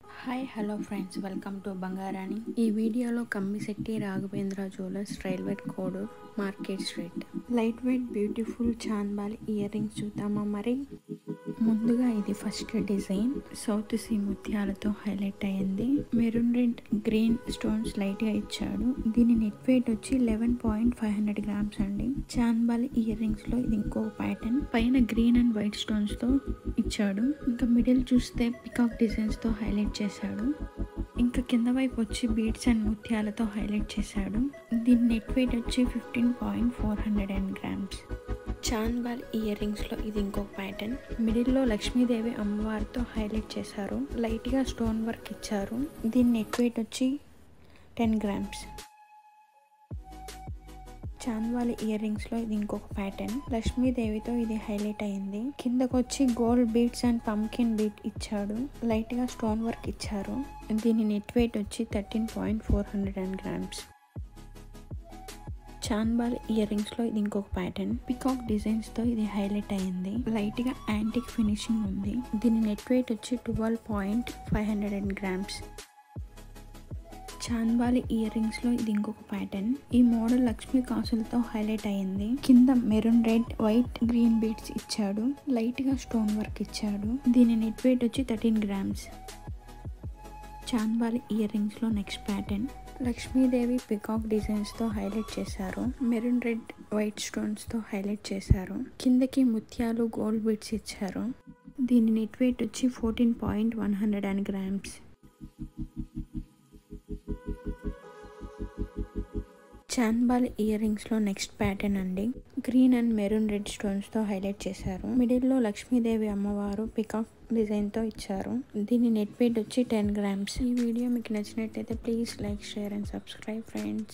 Hi hello friends, welcome to Bangarani. ఈ వీడియోలో Kammisetti Raghavendra jewellers railway Koduru market street light weight beautiful చాన్బాల్ ear rings చూద్దామా. మరి ముందుగా ఇది ఫస్ట్ డిజైన్ సౌత్ సీ ముత్యాలతో హైలైట్ అయ్యింది. Maroon red green stones light గా ఇచ్చాడు. దీని నెట్ వెయిట్ వచ్చి 11.500 grams అండి. చాన్బాల్ ఇయర్ రింగ్స్ లో ఇది ఇంకో ప్యాటర్న్, పైన గ్రీన్ అండ్ వైట్ స్టోన్స్ తో ఇచ్చాడు. ఇంకా మిడిల్ చూస్తే పికాక్ డిజైన్స్ తో హైలైట్ చేశాడు. ఇంకా కింద వైపు వచ్చి బీడ్స్ అండ్ ముత్యాలతో హైలైట్ చేశాడు. దీని నెట్ వెయిట్ వచ్చి 15.400 grams. చాన్బాల్ ఇయర్ రింగ్స్ లో ఇది ఇంకొక ప్యాటర్న్, మిడిల్ లో లక్ష్మీదేవి అమ్మవారితో హైలైట్ చేశారు. లైట్ గా స్టోన్ వర్క్ ఇచ్చారు. దీని నెట్ వెయిట్ వచ్చి 10 grams. చాన్బాల్ ఇయర్ రింగ్స్ లో ఇది ఇంకొక ప్యాటర్న్, లక్ష్మీదేవితో ఇది హైలైట్ అయింది. కిందకు వచ్చి gold beads and pumpkin beat ఇచ్చాడు. లైట్ గా స్టోన్ వర్క్ ఇచ్చారు. దీని నెట్ వెయిట్ వచ్చి 13.400 grams. చాన్బాల్ ఇయర్ రింగ్స్ లో ఇది ఇంకొక ప్యాటర్న్, పికాక్ డిజైన్స్ తో ఇది హైలైట్ అయింది. లైట్ గా యాంటిక్ ఫినిషింగ్ ఉంది. దీని నెట్ వెయిట్ వచ్చి 12.500 grams. చాన్బాల్ ఇయర్ రింగ్స్ లో ఇది ఇంకొక ప్యాటర్న్. ఈ మోడల్ లక్ష్మీ కాసులతో హైలైట్ అయింది. కింద maroon red white green beads ఇచ్చాడు. లైట్ గా స్టోన్ వర్క్ ఇచ్చాడు. దీని నెట్ వెయిట్ వచ్చి 13 grams. చాన్బాల్ ఇయర్ రింగ్స్ లో next pattern, Lakshmidevi peacock designs తో హైలైట్ చేశారు. మెరూన్ రెడ్ వైట్ స్టోన్స్ తో హైలైట్ చేశారు. కిందకి ముత్యాలు గోల్డ్ బీడ్స్ ఇచ్చారు. దీని నెట్ వెయిట్ వచ్చి 14.100 grams. చాన్బాల్ ఇయర్ రింగ్స్ లో నెక్స్ట్ ప్యాటర్న్ అండి, green and maroon red stones తో హైలైట్ చేశారు. మిడిల్ లో లక్ష్మీదేవి అమ్మవారు పికాక్ డిజైన్ తో ఇచ్చారు. దీని నెట్ వెయిట్ వచ్చి 10 grams. ఈ వీడియో మీకు నచ్చినట్టయితే please like, share and subscribe friends.